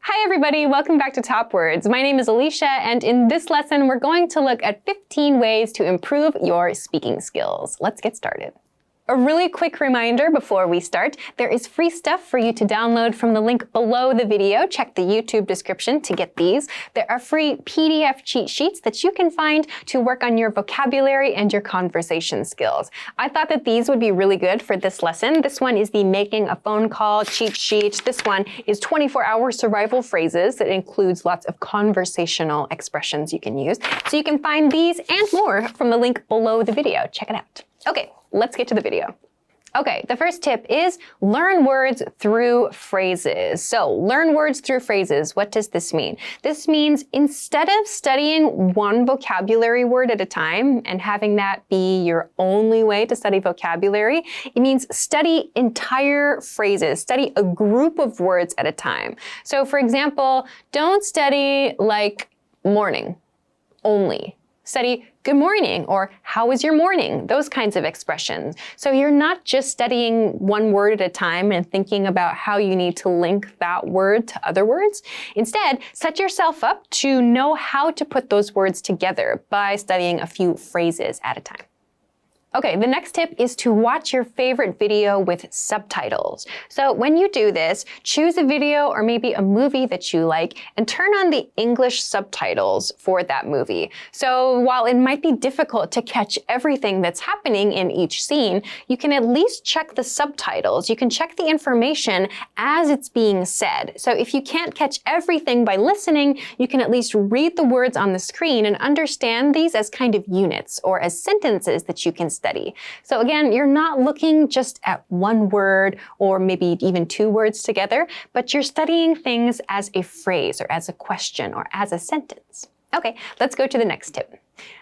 Hi everybody, welcome back to Top Words. My name is Alicia, and in this lesson, we're going to look at 15 ways to improve your speaking skills. Let's get started. A really quick reminder before we start, there is free stuff for you to download from the link below the video. Check the YouTube description to get these. There are free PDF cheat sheets that you can find to work on your vocabulary and your conversation skills. I thought that these would be really good for this lesson. This one is the making a phone call cheat sheet. This one is 24-hour survival phrases that includes lots of conversational expressions you can use. So you can find these and more from the link below the video. Check it out. Okay. Let's get to the video. Okay, the first tip is learn words through phrases. So learn words through phrases. What does this mean? This means instead of studying one vocabulary word at a time and having that be your only way to study vocabulary, it means study entire phrases, study a group of words at a time. So for example, don't study like morning only. Study good morning or how was your morning? Those kinds of expressions. So you're not just studying one word at a time and thinking about how you need to link that word to other words. Instead, set yourself up to know how to put those words together by studying a few phrases at a time. Okay, the next tip is to watch your favorite video with subtitles. So when you do this, choose a video or maybe a movie that you like and turn on the English subtitles for that movie. So while it might be difficult to catch everything that's happening in each scene, you can at least check the subtitles. You can check the information as it's being said. So if you can't catch everything by listening, you can at least read the words on the screen and understand these as kind of units or as sentences that you can study. So again, you're not looking just at one word or maybe even two words together, but you're studying things as a phrase or as a question or as a sentence. Okay, let's go to the next tip.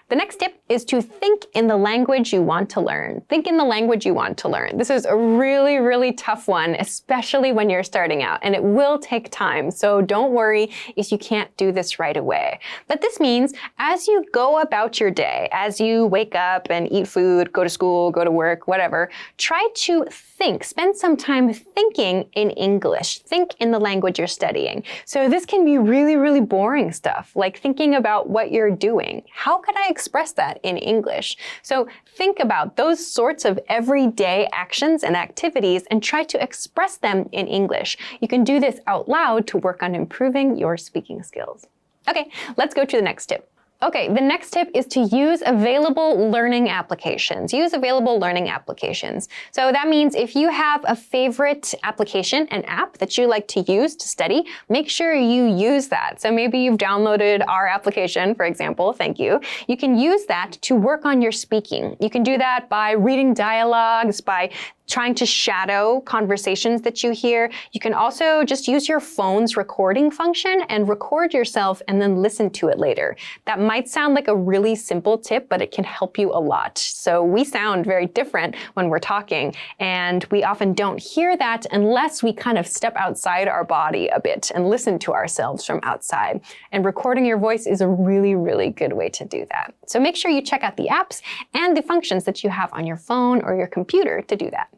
The next tip is to think in the language you want to learn. Think in the language you want to learn. This is a really, really tough one, especially when you're starting out, and it will take time. So don't worry if you can't do this right away. But this means as you go about your day, as you wake up and eat food, go to school, go to work, whatever, try to think, spend some time thinking in English. Think in the language you're studying. So this can be really, really boring stuff, like thinking about what you're doing. How could I express that in English? So think about those sorts of everyday actions and activities and try to express them in English. You can do this out loud to work on improving your speaking skills. Okay, let's go to the next tip. Okay, the next tip is to use available learning applications. Use available learning applications. So that means if you have a favorite application, an app that you like to use to study, make sure you use that. So maybe you've downloaded our application, for example, thank you. You can use that to work on your speaking. You can do that by reading dialogues, by trying to shadow conversations that you hear. You can also just use your phone's recording function and record yourself and then listen to it later. That might sound like a really simple tip, but it can help you a lot. So we sound very different when we're talking, and we often don't hear that unless we kind of step outside our body a bit and listen to ourselves from outside. And recording your voice is a really, really good way to do that. So make sure you check out the apps and the functions that you have on your phone or your computer to do that.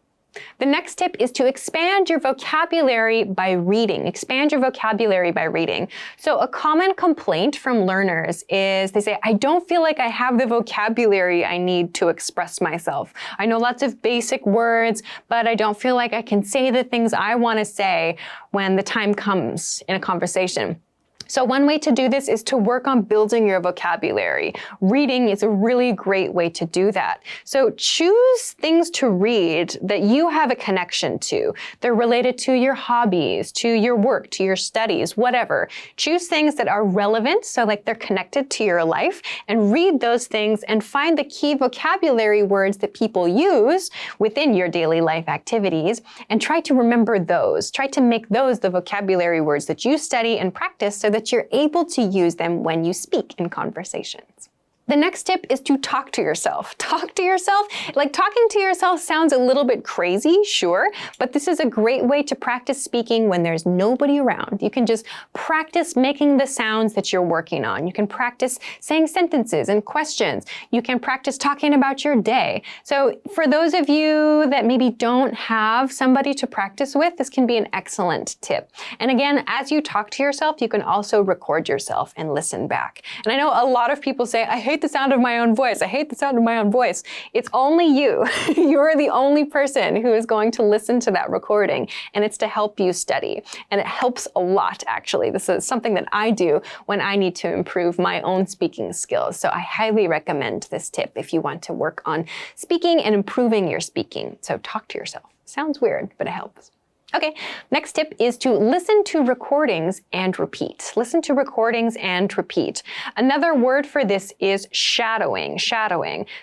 The next tip is to expand your vocabulary by reading. Expand your vocabulary by reading. So a common complaint from learners is they say, I don't feel like I have the vocabulary I need to express myself. I know lots of basic words, but I don't feel like I can say the things I want to say when the time comes in a conversation. So one way to do this is to work on building your vocabulary. Reading is a really great way to do that. So choose things to read that you have a connection to. They're related to your hobbies, to your work, to your studies, whatever. Choose things that are relevant, so like they're connected to your life, and read those things and find the key vocabulary words that people use within your daily life activities and try to remember those. Try to make those the vocabulary words that you study and practice so that you're able to use them when you speak in conversations. The next tip is to talk to yourself. Talk to yourself. Like, talking to yourself sounds a little bit crazy, sure, but this is a great way to practice speaking when there's nobody around. You can just practice making the sounds that you're working on. You can practice saying sentences and questions. You can practice talking about your day. So for those of you that maybe don't have somebody to practice with, this can be an excellent tip. And again, as you talk to yourself, you can also record yourself and listen back. And I know a lot of people say, I hate the sound of my own voice. I hate the sound of my own voice. It's only you. You're the only person who is going to listen to that recording, and it's to help you study. And it helps a lot, actually. This is something that I do when I need to improve my own speaking skills. So I highly recommend this tip if you want to work on speaking and improving your speaking. So talk to yourself. Sounds weird, but it helps. Okay, next tip is to listen to recordings and repeat. Listen to recordings and repeat. Another word for this is shadowing.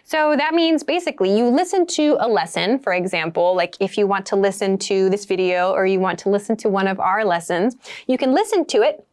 So that means basically you listen to a lesson, for example, like if you want to listen to this video or you want to listen to one of our lessons, you can listen to it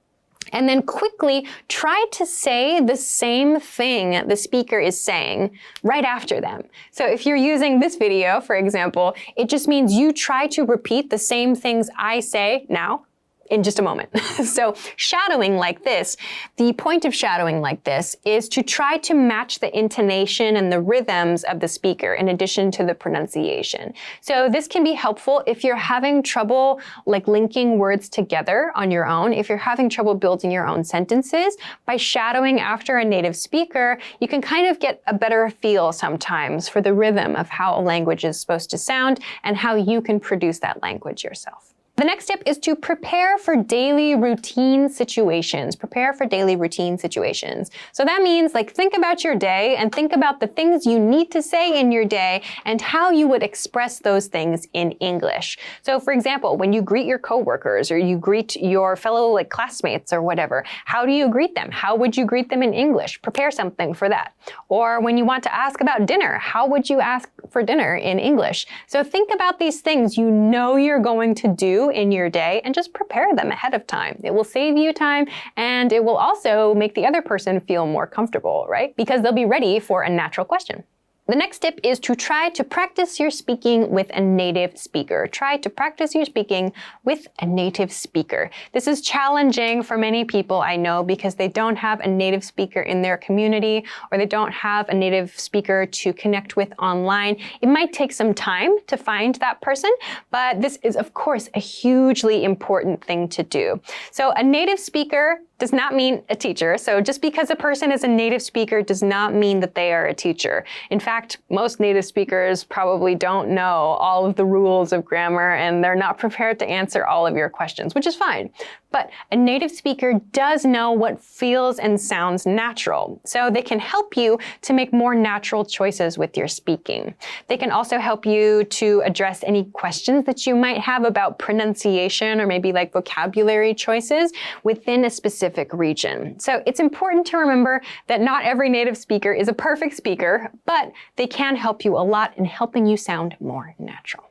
and then quickly try to say the same thing the speaker is saying right after them. So if you're using this video, for example, it just means you try to repeat the same things I say now in just a moment. So shadowing like this, the point of shadowing like this is to try to match the intonation and the rhythms of the speaker in addition to the pronunciation. So this can be helpful if you're having trouble like linking words together on your own. If you're having trouble building your own sentences, by shadowing after a native speaker, you can kind of get a better feel sometimes for the rhythm of how a language is supposed to sound and how you can produce that language yourself. The next tip is to prepare for daily routine situations. Prepare for daily routine situations. So that means like think about your day and think about the things you need to say in your day and how you would express those things in English. So for example, when you greet your coworkers or you greet your fellow like classmates or whatever, how do you greet them? How would you greet them in English? Prepare something for that. Or when you want to ask about dinner, how would you ask for dinner in English? So think about these things you know you're going to do in your day and just prepare them ahead of time. It will save you time and it will also make the other person feel more comfortable, right? Because they'll be ready for a natural question. The next tip is to try to practice your speaking with a native speaker. Try to practice your speaking with a native speaker. This is challenging for many people, I know, because they don't have a native speaker in their community or they don't have a native speaker to connect with online. It might take some time to find that person, but this is, of course, a hugely important thing to do. So a native speaker does not mean a teacher. So just because a person is a native speaker does not mean that they are a teacher. In fact, most native speakers probably don't know all of the rules of grammar and they're not prepared to answer all of your questions, which is fine. But a native speaker does know what feels and sounds natural. So they can help you to make more natural choices with your speaking. They can also help you to address any questions that you might have about pronunciation or maybe like vocabulary choices within a specific region. So it's important to remember that not every native speaker is a perfect speaker, but they can help you a lot in helping you sound more natural.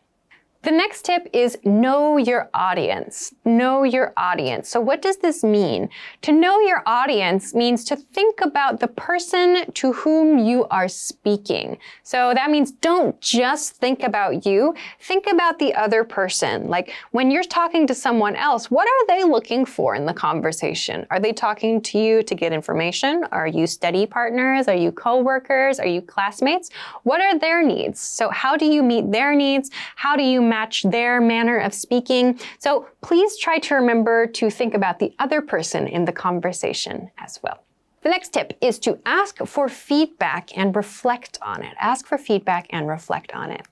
The next tip is know your audience. Know your audience. So what does this mean? To know your audience means to think about the person to whom you are speaking. So that means don't just think about you. Think about the other person. Like when you're talking to someone else, what are they looking for in the conversation? Are they talking to you to get information? Are you study partners? Are you coworkers? Are you classmates? What are their needs? So how do you meet their needs? How do you match their manner of speaking? So please try to remember to think about the other person in the conversation as well. The next tip is to ask for feedback and reflect on it. Ask for feedback and reflect on it.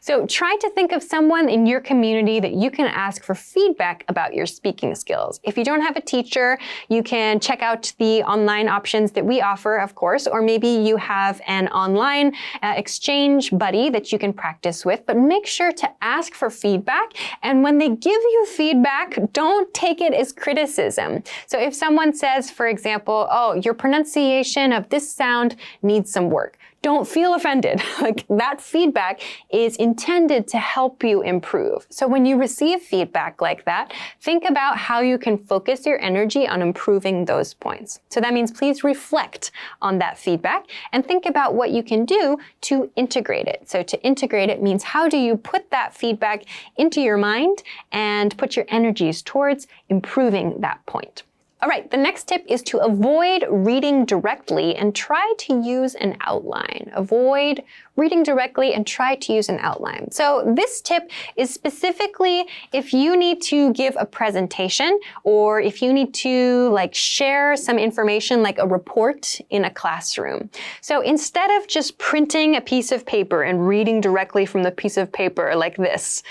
So try to think of someone in your community that you can ask for feedback about your speaking skills. If you don't have a teacher, you can check out the online options that we offer, of course, or maybe you have an online exchange buddy that you can practice with, but make sure to ask for feedback. And when they give you feedback, don't take it as criticism. So if someone says, for example, oh, your pronunciation of this sound needs some work, don't feel offended. Like, that feedback is intended to help you improve. So when you receive feedback like that, think about how you can focus your energy on improving those points. So that means please reflect on that feedback and think about what you can do to integrate it. So to integrate it means, how do you put that feedback into your mind and put your energies towards improving that point? All right, the next tip is to avoid reading directly and try to use an outline. Avoid reading directly and try to use an outline. So this tip is specifically if you need to give a presentation, or if you need to share some information like a report in a classroom. So instead of just printing a piece of paper and reading directly from the piece of paper like this,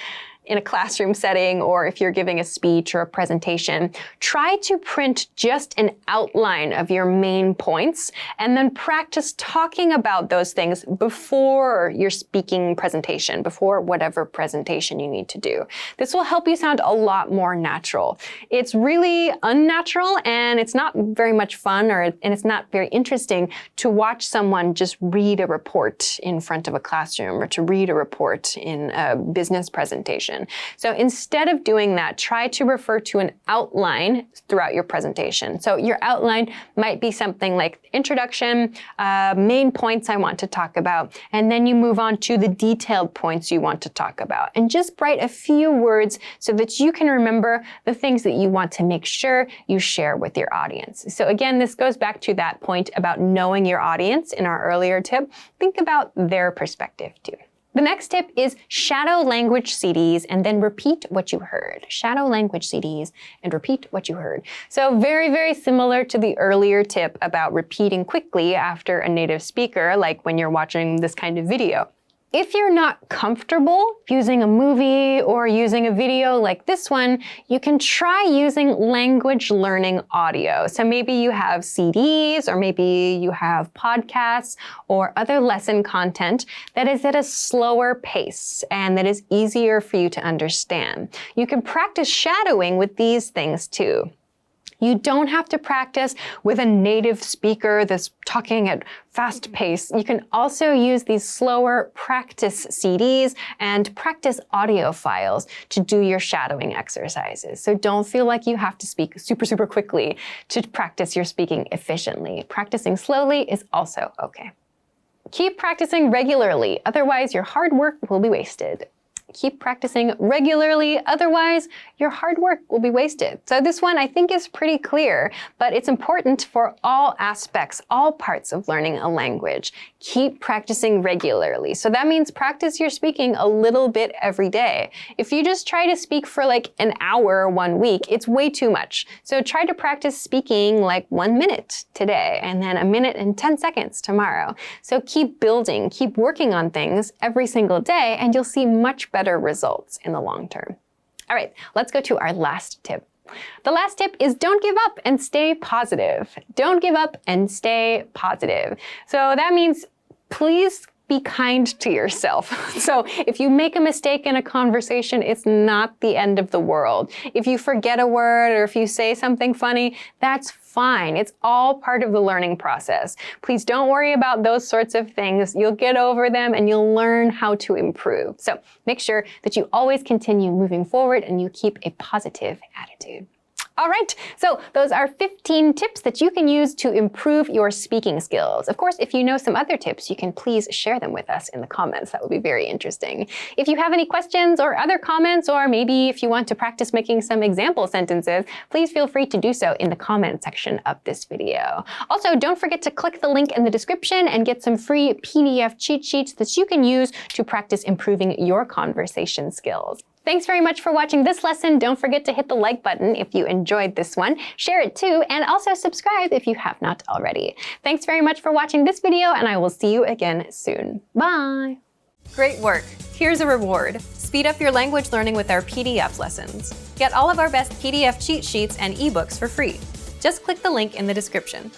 in a classroom setting, or if you're giving a speech or a presentation, try to print just an outline of your main points and then practice talking about those things before your speaking presentation, before whatever presentation you need to do. This will help you sound a lot more natural. It's really unnatural, and it's not very much fun, and it's not very interesting to watch someone just read a report in front of a classroom or to read a report in a business presentation. So instead of doing that, try to refer to an outline throughout your presentation. So your outline might be something like introduction, main points I want to talk about, and then you move on to the detailed points you want to talk about. And just write a few words so that you can remember the things that you want to make sure you share with your audience. So again, this goes back to that point about knowing your audience in our earlier tip. Think about their perspective too. The next tip is shadow language CDs and then repeat what you heard. Shadow language CDs and repeat what you heard. So very, very similar to the earlier tip about repeating quickly after a native speaker, like when you're watching this kind of video. If you're not comfortable using a movie or using a video like this one, you can try using language learning audio. So maybe you have CDs, or maybe you have podcasts or other lesson content that is at a slower pace and that is easier for you to understand. You can practice shadowing with these things too. You don't have to practice with a native speaker that's talking at fast pace. You can also use these slower practice CDs and practice audio files to do your shadowing exercises. So don't feel like you have to speak super, super quickly to practice your speaking efficiently. Practicing slowly is also okay. Keep practicing regularly, otherwise your hard work will be wasted. Keep practicing regularly, otherwise your hard work will be wasted. So this one I think is pretty clear, but it's important for all aspects, all parts of learning a language. Keep practicing regularly. So that means practice your speaking a little bit every day. If you just try to speak for an hour 1 week, it's way too much. So try to practice speaking 1 minute today, and then 1 minute and 10 seconds tomorrow. So keep building, keep working on things every single day, and you'll see much better results in the long term. All right, let's go to our last tip. The last tip is don't give up and stay positive. Don't give up and stay positive. So that means please be kind to yourself. So if you make a mistake in a conversation, it's not the end of the world. If you forget a word or if you say something funny, that's fine. It's all part of the learning process. Please don't worry about those sorts of things. You'll get over them and you'll learn how to improve. So make sure that you always continue moving forward and you keep a positive attitude. All right, so those are 15 tips that you can use to improve your speaking skills. Of course, if you know some other tips, you can please share them with us in the comments. That would be very interesting. If you have any questions or other comments, or maybe if you want to practice making some example sentences, please feel free to do so in the comment section of this video. Also, don't forget to click the link in the description and get some free PDF cheat sheets that you can use to practice improving your conversation skills. Thanks very much for watching this lesson. Don't forget to hit the like button if you enjoyed this one. Share it too, and also subscribe if you have not already. Thanks very much for watching this video, and I will see you again soon. Bye! Great work! Here's a reward. Speed up your language learning with our PDF lessons. Get all of our best PDF cheat sheets and ebooks for free. Just click the link in the description.